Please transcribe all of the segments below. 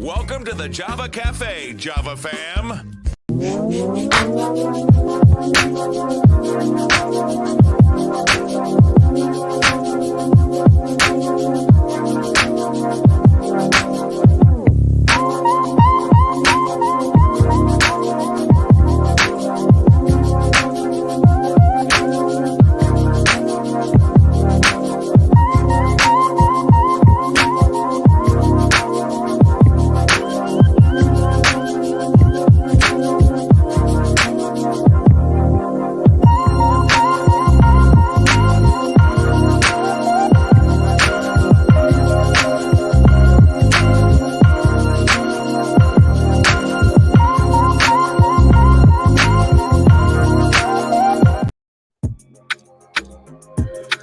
Welcome to the Java Cafe, Java fam.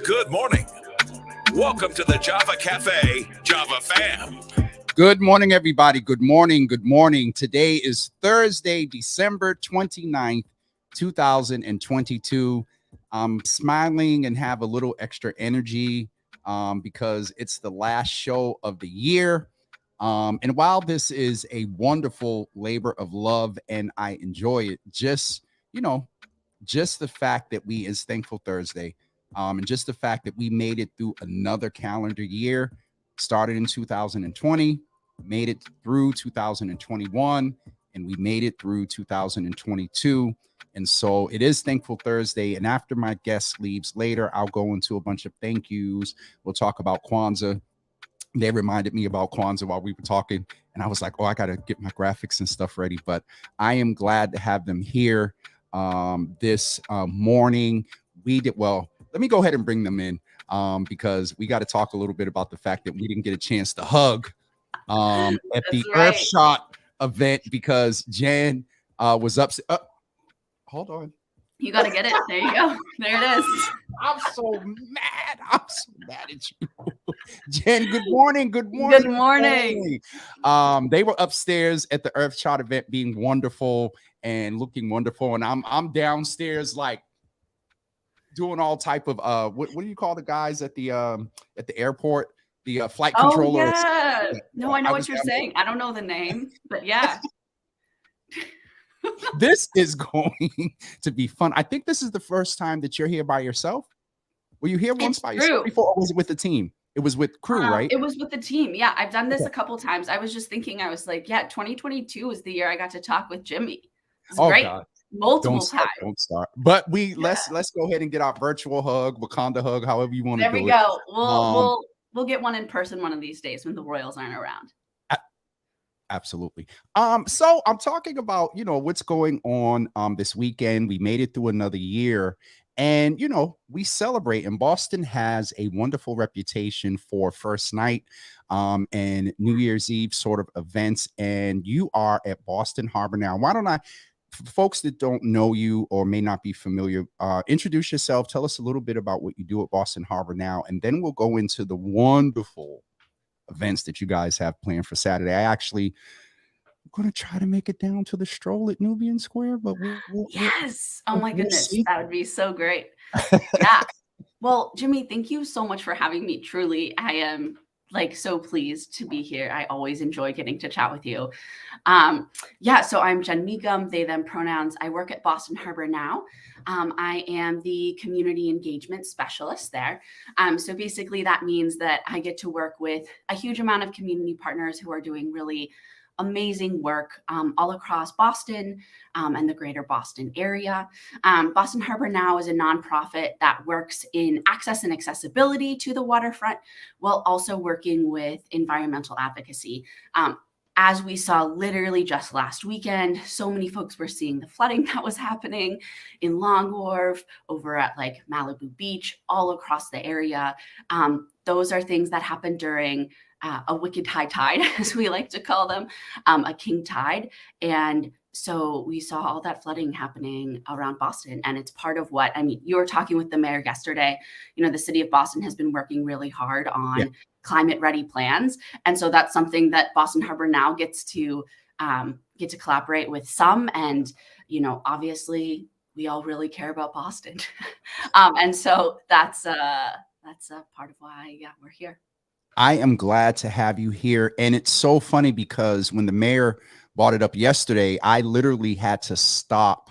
Good morning. Welcome to the Java Cafe, Java fam. Good morning, everybody. Good morning. Good morning. Today is Thursday, December 29th, 2022. I'm smiling and have a little extra energy because it's the last show of the year. And while this is a wonderful labor of love and I enjoy it, just the fact that we is Thankful Thursday, and just the fact that we made it through another calendar year, started in 2020, made it through 2021, and we made it through 2022. And so it is Thankful Thursday. And after my guest leaves later, I'll go into a bunch of thank yous. We'll talk about Kwanzaa. They reminded me about Kwanzaa while we were talking, and I was like, oh, I got to get my graphics and stuff ready. But I am glad to have them here this morning. Let me go ahead and bring them in because we got to talk a little bit about the fact that we didn't get a chance to hug at the Earthshot event because Jen was upset. Hold on. You got to get it. There you go. There it is. I'm so mad. I'm so mad at you. Jen, good morning. Good morning. Good morning. They were upstairs at the Earthshot event being wonderful and looking wonderful. And I'm downstairs like doing all type of what do you call the guys at the airport? The flight controller. Yeah. No, I know what you're saying. I don't know the name, but yeah. This is going to be fun. I think this is the first time that you're here by yourself. Were you here once by yourself before, or was it with the team? It was with crew, right? It was with the team. Yeah, I've done this a couple times. I was just thinking, I was like, yeah, 2022 was the year I got to talk with Jimmy. It was great. God. Multiple times. Don't start. But let's go ahead and get our virtual hug, Wakanda hug, however you want to do it. There we go. We'll get one in person one of these days when the Royals aren't around. Absolutely. So I'm talking about, what's going on this weekend. We made it through another year and, we celebrate, and Boston has a wonderful reputation for first night and New Year's Eve sort of events. And you are at Boston Harbor now. Why don't I, for folks that don't know you or may not be familiar, introduce yourself. Tell us a little bit about what you do at Boston Harbor now, and then we'll go into the wonderful events that you guys have planned for Saturday. I'm going to try to make it down to the stroll at Nubian Square, but oh my goodness, that would be so great. Yeah. Well, Jimmy, thank you so much for having me. Truly, I am so pleased to be here. I always enjoy getting to chat with you. So I'm Jen Meekum, they, them pronouns. I work at Boston Harbor now. I am the community engagement specialist there. So basically that means that I get to work with a huge amount of community partners who are doing really amazing work all across Boston and the greater Boston area. Boston Harbor Now is a nonprofit that works in access and accessibility to the waterfront while also working with environmental advocacy. As we saw literally just last weekend, so many folks were seeing the flooding that was happening in Long Wharf, over at Malibu Beach, all across the area. Those are things that happen during a wicked high tide, as we like to call them, a king tide. And so we saw all that flooding happening around Boston. And it's part of what, you were talking with the mayor yesterday, the city of Boston has been working really hard on climate ready plans. And so that's something that Boston Harbor Now gets to collaborate with some. And, obviously we all really care about Boston. And so that's part of why, we're here. I am glad to have you here. And it's so funny because when the mayor brought it up yesterday, I literally had to stop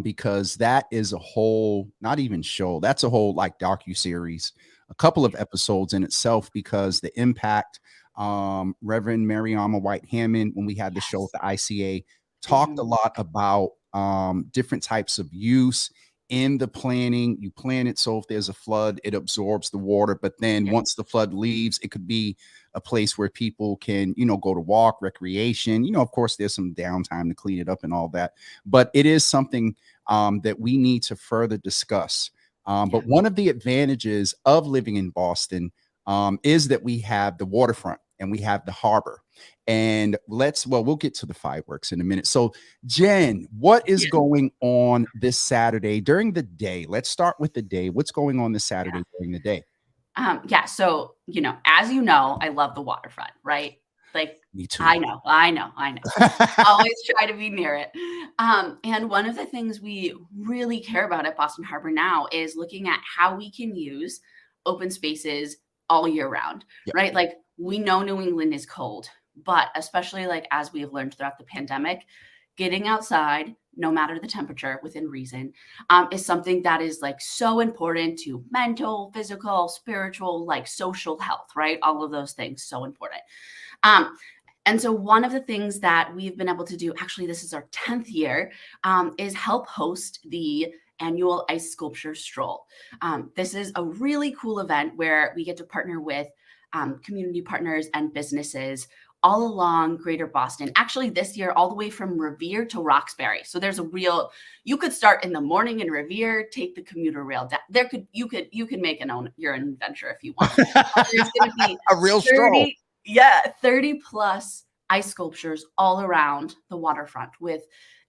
because that is a whole, not even show, that's a whole like docu-series, a couple of episodes in itself because the impact, Reverend Mariama White Hammond, when we had the show Yes. with the ICA, talked a lot about different types of use in the planning. You plan it so if there's a flood, it absorbs the water. But then Yep. once the flood leaves, it could be a place where people can, go to walk, recreation. Of course, there's some downtime to clean it up and all that. But it is something that we need to further discuss. Yeah. But one of the advantages of living in Boston is that we have the waterfront and we have the harbor. And we'll get to the fireworks in a minute. So, Jen, what is going on this Saturday during the day? Let's start with the day. What's going on this Saturday during the day? So, as you know, I love the waterfront, right? Like, Me too. I know. Always try to be near it. And one of the things we really care about at Boston Harbor now is looking at how we can use open spaces all year round, right? Like, we know New England is cold, but especially like as we have learned throughout the pandemic, getting outside, no matter the temperature within reason, is something that is like so important to mental, physical, spiritual, like social health, right? All of those things, so important. And so one of the things that we've been able to do, actually, this is our 10th year, is help host the annual ice sculpture stroll. This is a really cool event where we get to partner with community partners and businesses all along Greater Boston. Actually, this year, all the way from Revere to Roxbury. So there's you could start in the morning in Revere, take the commuter rail down. You could make your own adventure if you want. There's going to be a real stroll. 30 plus ice sculptures all around the waterfront with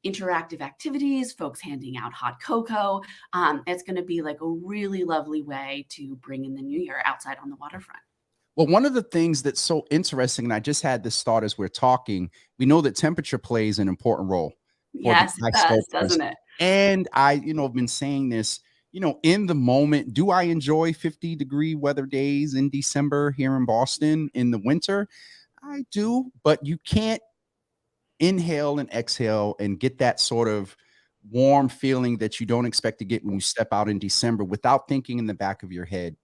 interactive activities, folks handing out hot cocoa. It's going to be like a really lovely way to bring in the new year outside on the waterfront. Well, one of the things that's so interesting, and I just had this thought as we're talking, we know that temperature plays an important role. Yes, it does, doesn't it? And I, have been saying this, in the moment, do I enjoy 50-degree weather days in December here in Boston in the winter? I do, but you can't inhale and exhale and get that sort of warm feeling that you don't expect to get when you step out in December without thinking in the back of your head,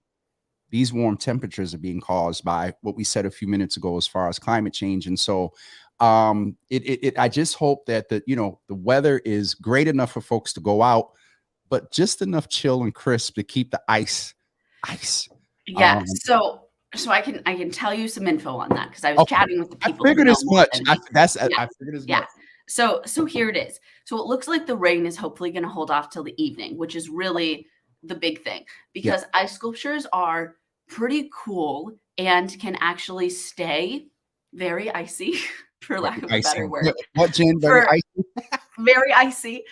these warm temperatures are being caused by what we said a few minutes ago as far as climate change. And so I just hope that the weather is great enough for folks to go out, but just enough chill and crisp to keep the ice. Yeah. So I can tell you some info on that because I was chatting with the people. I figured as much. I figured as much. So here it is. So it looks like the rain is hopefully going to hold off till the evening, which is really the big thing because ice sculptures are pretty cool and can actually stay very icy, for lack of a better word. What, Jen? Very icy? Very icy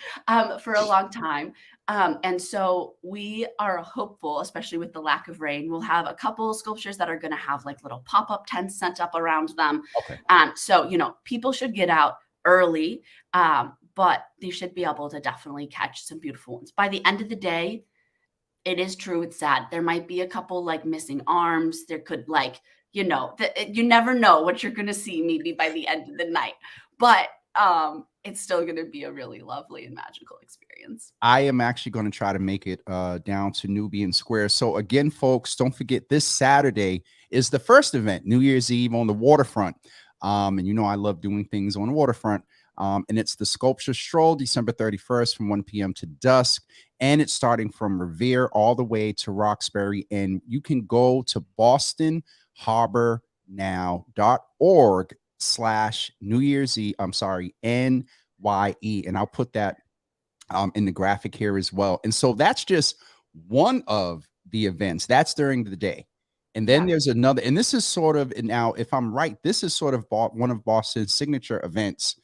for a long time. And so we are hopeful, especially with the lack of rain, we'll have a couple of sculptures that are going to have like little pop-up tents set up around them. Okay. So, people should get out early, but they should be able to definitely catch some beautiful ones. By the end of the day, it is true. It's sad. There might be a couple like missing arms. There could you never know what you're going to see maybe by the end of the night, but it's still going to be a really lovely and magical experience. I am actually going to try to make it down to Nubian Square. So again, folks, don't forget this Saturday is the first event, New Year's Eve on the waterfront. And I love doing things on the waterfront. And it's the Sculpture Stroll, December 31st from 1 p.m. to dusk. And it's starting from Revere all the way to Roxbury. And you can go to bostonharbornow.org/New Year's Eve. NYE. And I'll put that in the graphic here as well. And so that's just one of the events. That's during the day. And then there's another, and this is sort of, now, if I'm right, this is sort of one of Boston's signature events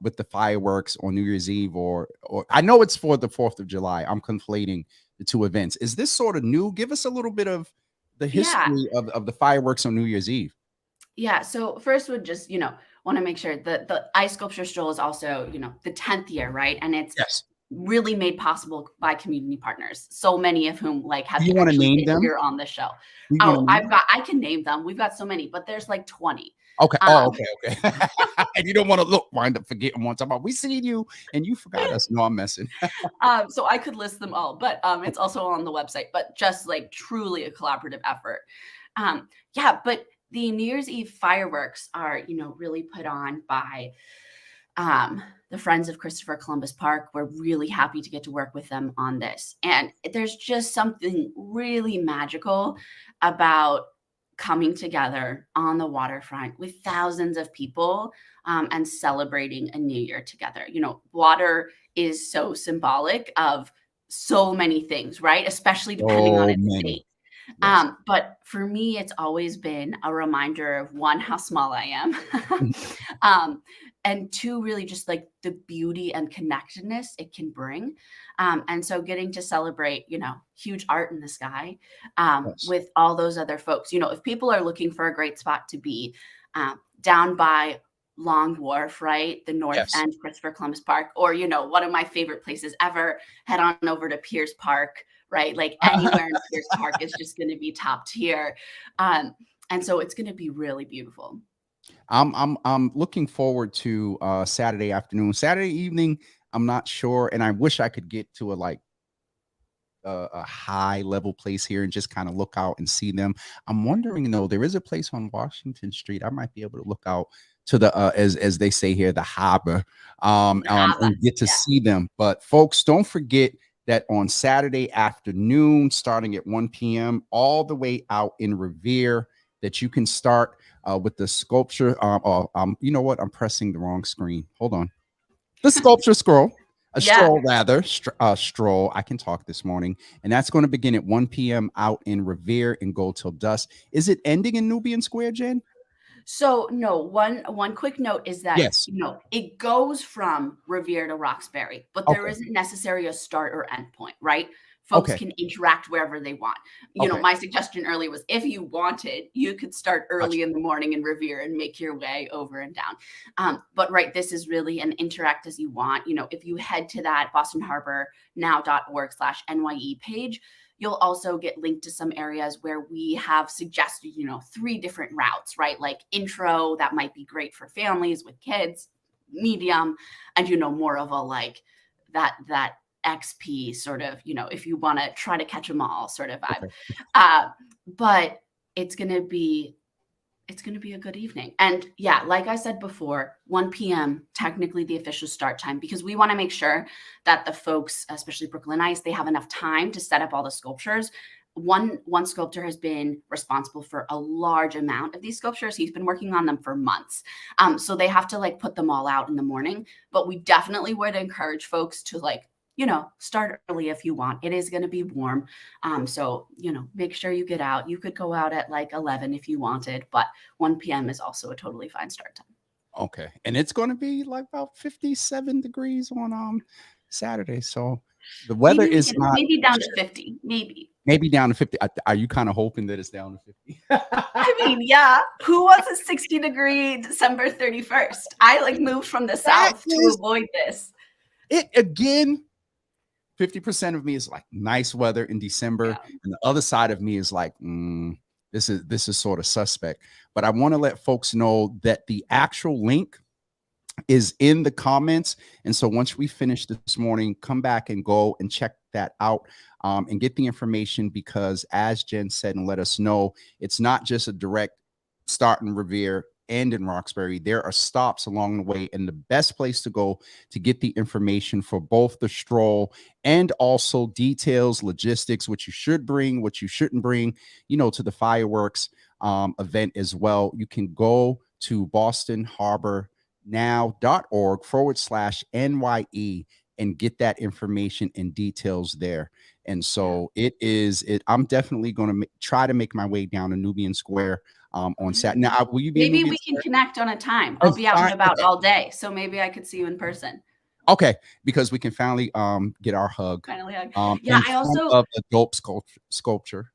with the fireworks on New Year's Eve, or I know it's for the 4th of July. I'm conflating the two events. Is this sort of new? Give us a little bit of the history of the fireworks on New Year's Eve. Yeah. So first would just, want to make sure that the ice sculpture stroll is also, the 10th year, right? And it's really made possible by community partners. So many of whom like have Do you want to actually name been them? here on the show. Do you want Oh, to name them? I can name them. We've got so many, but there's like 20. Okay. Oh, okay. And you don't want to wind up forgetting one time about we seen you and you forgot us. No, I'm messing. So I could list them all, but it's also on the website, but just like truly a collaborative effort. Yeah, but the New Year's Eve fireworks are, really put on by the Friends of Christopher Columbus Park. We're really happy to get to work with them on this. And there's just something really magical about coming together on the waterfront with thousands of people and celebrating a new year together. Water is so symbolic of so many things, right? Especially depending on So its many. state. Yes. But for me, it's always been a reminder of one, how small I am. And two, really just like the beauty and connectedness it can bring. And so getting to celebrate, huge art in the sky Yes. with all those other folks. If people are looking for a great spot to be down by Long Wharf, right? The North Yes. End, Christopher Columbus Park, or, one of my favorite places ever, head on over to Pierce Park, right? Like anywhere in Pierce Park is just going to be top tier. And so it's going to be really beautiful. I'm looking forward to Saturday afternoon. Saturday evening, I'm not sure, and I wish I could get to a high level place here and just kind of look out and see them. I'm wondering, there is a place on Washington Street. I might be able to look out to the as they say here, the harbor, and get to see them. But folks, don't forget that on Saturday afternoon, starting at 1 p.m., all the way out in Revere, that you can start with the sculpture. You know what? I'm pressing the wrong screen. Hold on. The sculpture scroll. Stroll, rather. Stroll. I can talk this morning. And that's going to begin at 1 p.m. out in Revere and go till dusk. Is it ending in Nubian Square, Jen? So no, one quick note is that, yes, it goes from Revere to Roxbury, but there isn't necessarily a start or end point, right? Folks can interact wherever they want. My suggestion earlier was if you wanted, you could start early in the morning in Revere and make your way over and down. But right, this is really an interact as you want. If you head to that bostonharbornow.org/NYE page, you'll also get linked to some areas where we have suggested, 3 different routes, right? Like intro, that might be great for families with kids, medium, and, more of a like that XP sort of, if you want to try to catch them all sort of vibe. But it's going to be a good evening. And yeah, like I said before, 1 p.m. technically the official start time, because we want to make sure that the folks, especially Brooklyn Ice, they have enough time to set up all the sculptures. One sculptor has been responsible for a large amount of these sculptures. He's been working on them for months. So they have to like put them all out in the morning, but we definitely would encourage folks to start early if you want. It is going to be warm. So, make sure you get out. You could go out at like 11 if you wanted, but 1 p.m. is also a totally fine start time. Okay. And it's going to be like about 57 degrees on Saturday. So the weather is not maybe down to 50, maybe down to 50. Are you kind of hoping that it's down to 50? I mean, yeah. Who wants a 60-degree December 31st? I moved from the south to avoid this. It again. 50% of me is like nice weather in December, and the other side of me is like, this is sort of suspect. But I want to let folks know that the actual link is in the comments, and so once we finish this morning, come back and go and check that out and get the information, because as Jen said and let us know, it's not just a direct start in Revere and in Roxbury. There are stops along the way, and the best place to go to get the information for both the stroll and also details, logistics, what you should bring, what you shouldn't bring, to the fireworks event as well. You can go to bostonharbornow.org/NYE and get that information and details there. And so I'm definitely going to try to make my way down to Nubian Square on Saturday. Now, will you be? Maybe we can connect on a time. I'll be out and about all day, so maybe I could see you in person. Okay, because we can finally get our hug. Finally hug. I also of a dope sculpture.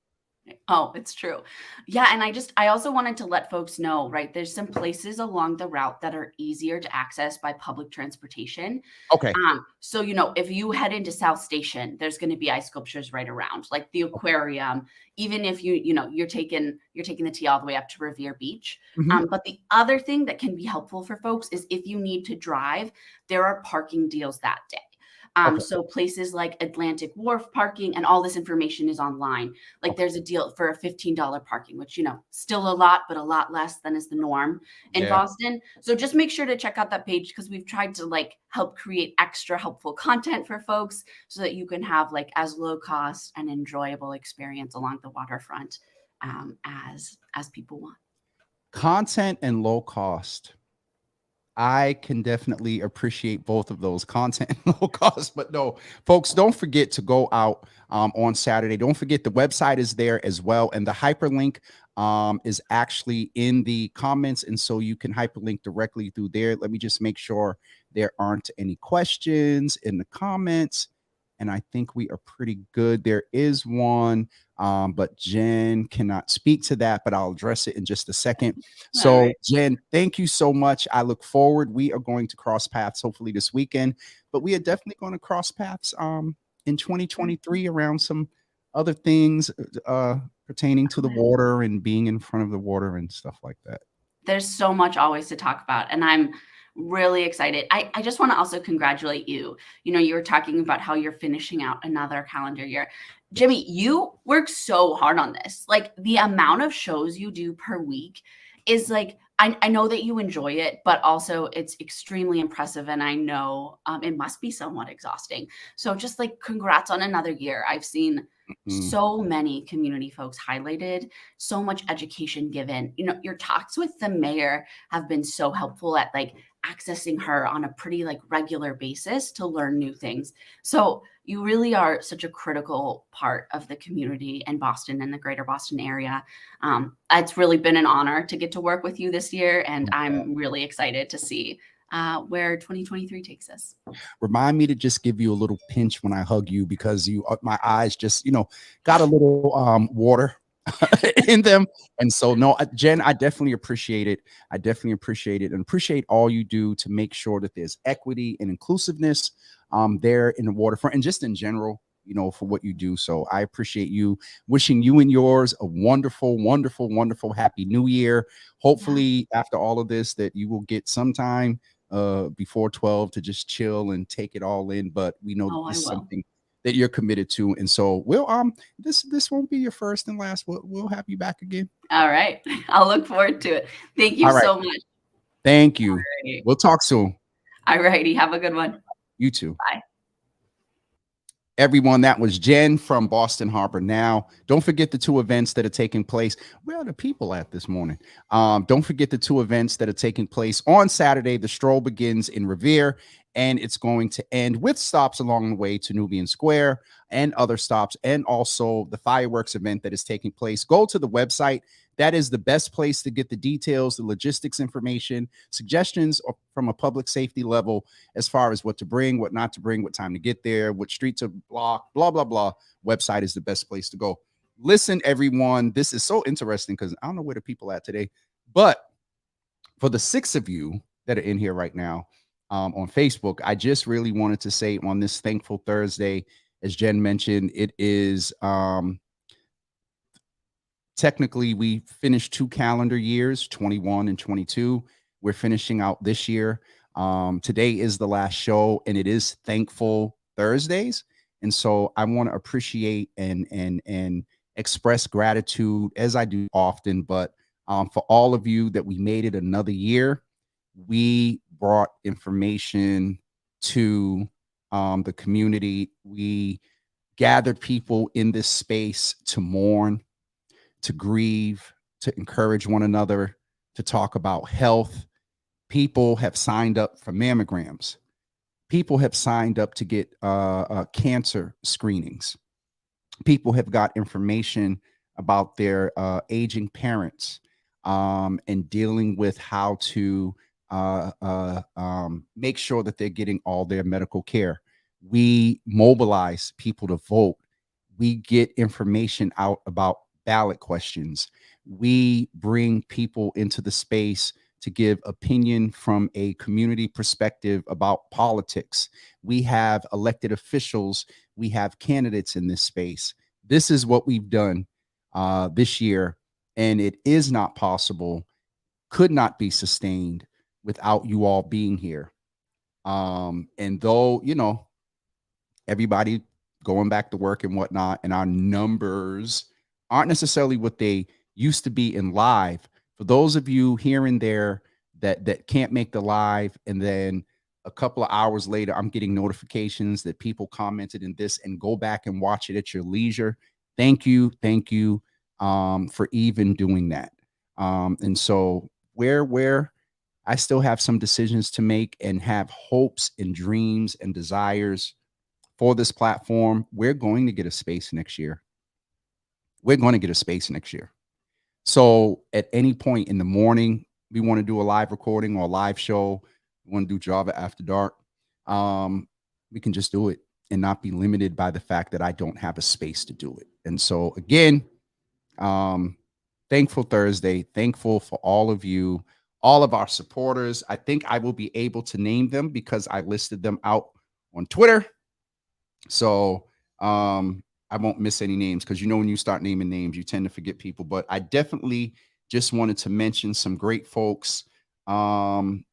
Oh, it's true. Yeah, and I also wanted to let folks know, right? There's some places along the route that are easier to access by public transportation. Okay. So if you head into South Station, there's going to be ice sculptures right around, like the aquarium. Even if you're taking the T all the way up to Revere Beach. Mhm. But the other thing that can be helpful for folks is if you need to drive, there are parking deals that day. Okay. So places like Atlantic Wharf parking and all this information is online. Like Okay. there's a deal for a $15 parking, which, still a lot, but a lot less than is the norm in Yeah. Boston. So just make sure to check out that page because we've tried to help create extra helpful content for folks so that you can have as low cost and enjoyable experience along the waterfront as people want. Content and low cost. I can definitely appreciate both of those, content and low cost. But no, folks, don't forget to go out on Saturday. Don't forget the website is there as well. And the hyperlink is actually in the comments. And so you can hyperlink directly through there. Let me just make sure there aren't any questions in the comments. And I think we are pretty good. There is one, but Jen cannot speak to that, but I'll address it in just a second. So, right. Jen, thank you so much. I look forward. We are going to cross paths hopefully this weekend, but we are definitely going to cross paths in 2023 around some other things pertaining to the water and being in front of the water and stuff like that. There's so much always to talk about, and I'm really excited. I just want to also congratulate you. You were talking about how you're finishing out another calendar year. Jimmy, you work so hard on this. Like the amount of shows you do per week is I know that you enjoy it, but also it's extremely impressive. And I know it must be somewhat exhausting. So just congrats on another year. I've seen so many community folks highlighted, so much education given. Your talks with the mayor have been so helpful at accessing her on a pretty regular basis to learn new things. So you really are such a critical part of the community in Boston and the greater Boston area. It's really been an honor to get to work with you this year, and I'm really excited to see where 2023 takes us. Remind me to just give you a little pinch when I hug you, because my eyes just, got a little water in them. And so, no, Jen, I definitely appreciate it. I definitely appreciate it and appreciate all you do to make sure that there's equity and inclusiveness there in the waterfront and just in general, for what you do. So I appreciate you. Wishing you and yours a wonderful, wonderful, wonderful, happy new year. Hopefully after all of this that you will get some time before 12 to just chill and take it all in. But we know this is something that you're committed to. And so this won't be your first and last. We'll have you back again. All right. I'll look forward to it. Thank you so much. Thank you. We'll talk soon. All righty. Have a good one. You too. Bye. Everyone, that was Jen from Boston Harbor Now. Don't forget the two events that are taking place. Where are the people at this morning? Don't forget the two events that are taking place on Saturday. The stroll begins in Revere, and it's going to end with stops along the way to Nubian Square and other stops, and also the fireworks event that is taking place. Go to the website. That is the best place to get the details, the logistics information, suggestions from a public safety level as far as what to bring, what not to bring, what time to get there, what street to block, blah, blah, blah. Website is the best place to go. Listen, everyone, this is so interesting because I don't know where the people are at today, but for the 6 of you that are in here right now on Facebook, I just really wanted to say on this Thankful Thursday, as Jen mentioned, it is technically we finished 2 calendar years, 21 and 22. We're finishing out this year. Today is the last show, and it is Thankful Thursdays. And so I want to appreciate and express gratitude, as I do often, but for all of you that we made it another year. We brought information to the community. We gathered people in this space to mourn, to grieve, to encourage one another, to talk about health. People have signed up for mammograms. People have signed up to get cancer screenings. People have got information about their aging parents and dealing with how to make sure that they're getting all their medical care. We mobilize people to vote. We get information out about ballot questions. We bring people into the space to give opinion from a community perspective about politics. We have elected officials. We have candidates in this space. This is what we've done this year, and it is not possible, could not be sustained without you all being here. And though, everybody going back to work and whatnot, and our numbers aren't necessarily what they used to be in live. For those of you here and there that can't make the live, and then a couple of hours later, I'm getting notifications that people commented in this, and go back and watch it at your leisure. Thank you for even doing that. And so where I still have some decisions to make and have hopes and dreams and desires for this platform, we're going to get a space next year. We're going to get a space next year. So at any point in the morning, we want to do a live recording or a live show, we want to do Java After Dark, we can just do it and not be limited by the fact that I don't have a space to do it. And so again, thankful Thursday, thankful for all of you, all of our supporters. I think I will be able to name them because I listed them out on Twitter. So I won't miss any names, because when you start naming names, you tend to forget people. But I definitely just wanted to mention some great folks from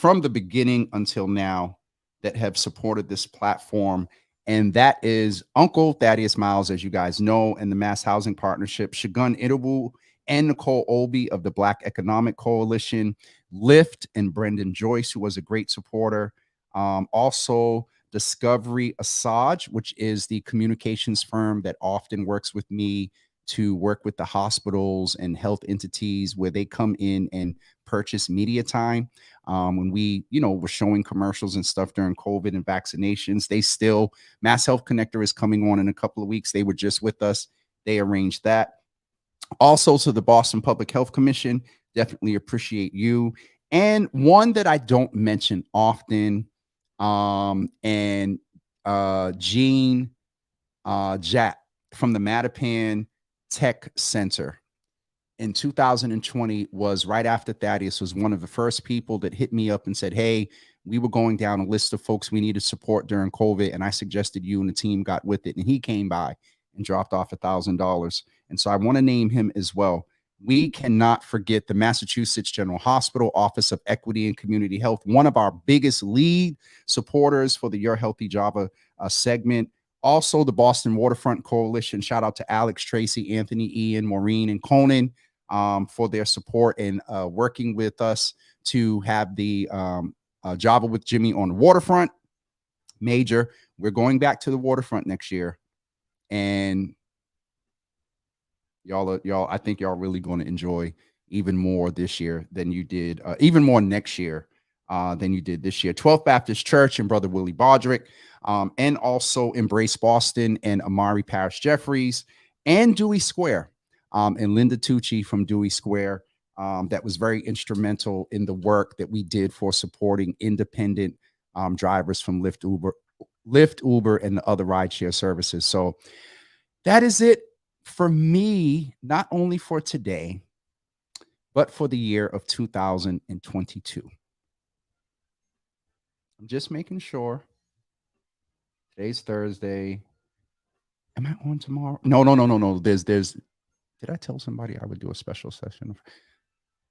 the beginning until now that have supported this platform. And that is Uncle Thaddeus Miles, as you guys know, and the Mass Housing Partnership, Shagun Itawu and Nicole Olby of the Black Economic Coalition, Lyft and Brendan Joyce, who was a great supporter. Also, Discovery Asajj, which is the communications firm that often works with me to work with the hospitals and health entities where they come in and purchase media time. When we, were showing commercials and stuff during COVID and vaccinations, Mass Health Connector is coming on in a couple of weeks. They were just with us. They arranged that. Also to the Boston Public Health Commission, definitely appreciate you. And one that I don't mention often, and Gene Jack from the Mattapan Tech Center in 2020 was right after Thaddeus was one of the first people that hit me up and said, hey, we were going down a list of folks we needed support during COVID, and I suggested you, and the team got with it, and he came by and dropped off $1,000. And so I want to name him as well. We cannot forget the Massachusetts General Hospital Office of Equity and Community Health, one of our biggest lead supporters for the Your Healthy Java segment. Also, the Boston Waterfront Coalition. Shout out to Alex, Tracy, Anthony, Ian, Maureen, and Conan for their support and working with us to have the Java with Jimmy on the waterfront. Major. We're going back to the waterfront next year. And y'all, I think y'all really going to enjoy even more this year than you did, even more next year than you did this year. 12th Baptist Church and Brother Willie Baldrick, and also Embrace Boston and Amari Parrish Jeffries and Dewey Square, and Linda Tucci from Dewey Square. That was very instrumental in the work that we did for supporting independent drivers from Lyft, Uber, and the other rideshare services. So that is it for me, not only for today, but for the year of 2022. I'm just making sure. Today's Thursday. Am I on tomorrow? No. There's. Did I tell somebody I would do a special session?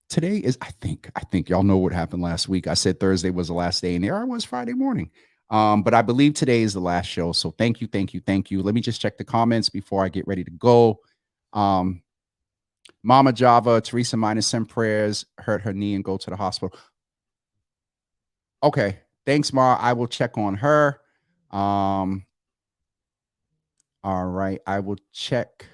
Today is, I think y'all know what happened last week. I said Thursday was the last day, and there I was Friday morning. But I believe today is the last show. So thank you. Let me just check the comments before I get ready to go. Mama Java, Teresa minus send prayers, hurt her knee and go to the hospital. Okay. Thanks, Ma. I will check on her. All right. I will check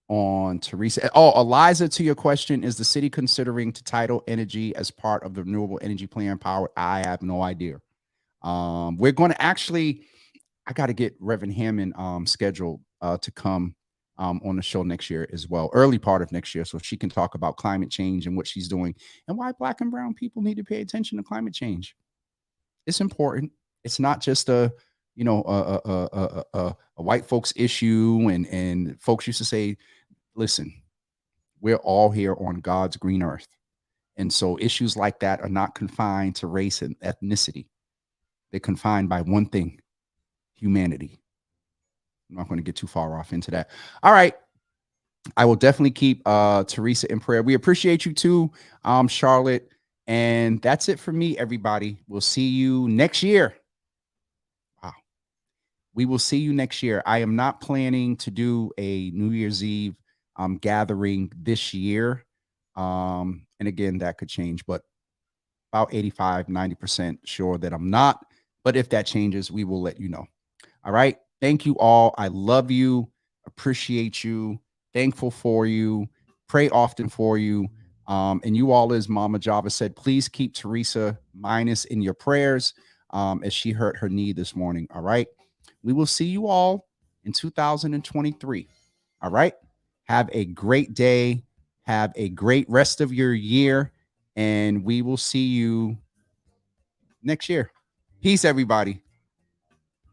on Teresa. Oh, Eliza, to your question, is the city considering to title energy as part of the renewable energy plan power? I have no idea. We're going to actually, I got to get Reverend Hammond scheduled to come on the show next year as well, early part of next year, so she can talk about climate change and what she's doing and why Black and brown people need to pay attention to climate change. It's important. It's not just a white folks issue, and folks used to say listen, we're all here on God's green earth. And so issues like that are not confined to race and ethnicity. They're confined by one thing: humanity. I'm not going to get too far off into that. All right. I will definitely keep Teresa in prayer. We appreciate you too, Charlotte. And that's it for me, everybody. We'll see you next year. Wow. We will see you next year. I am not planning to do a New Year's Eve gathering this year. And again, that could change, but about 85, 90% sure that I'm not. But if that changes, we will let you know. All right. Thank you all. I love you. Appreciate you. Thankful for you. Pray often for you. And you all, as Mama Java said, please keep Teresa Minus in your prayers as she hurt her knee this morning. All right. We will see you all in 2023. All right. Have a great day. Have a great rest of your year. And we will see you next year. Peace, everybody.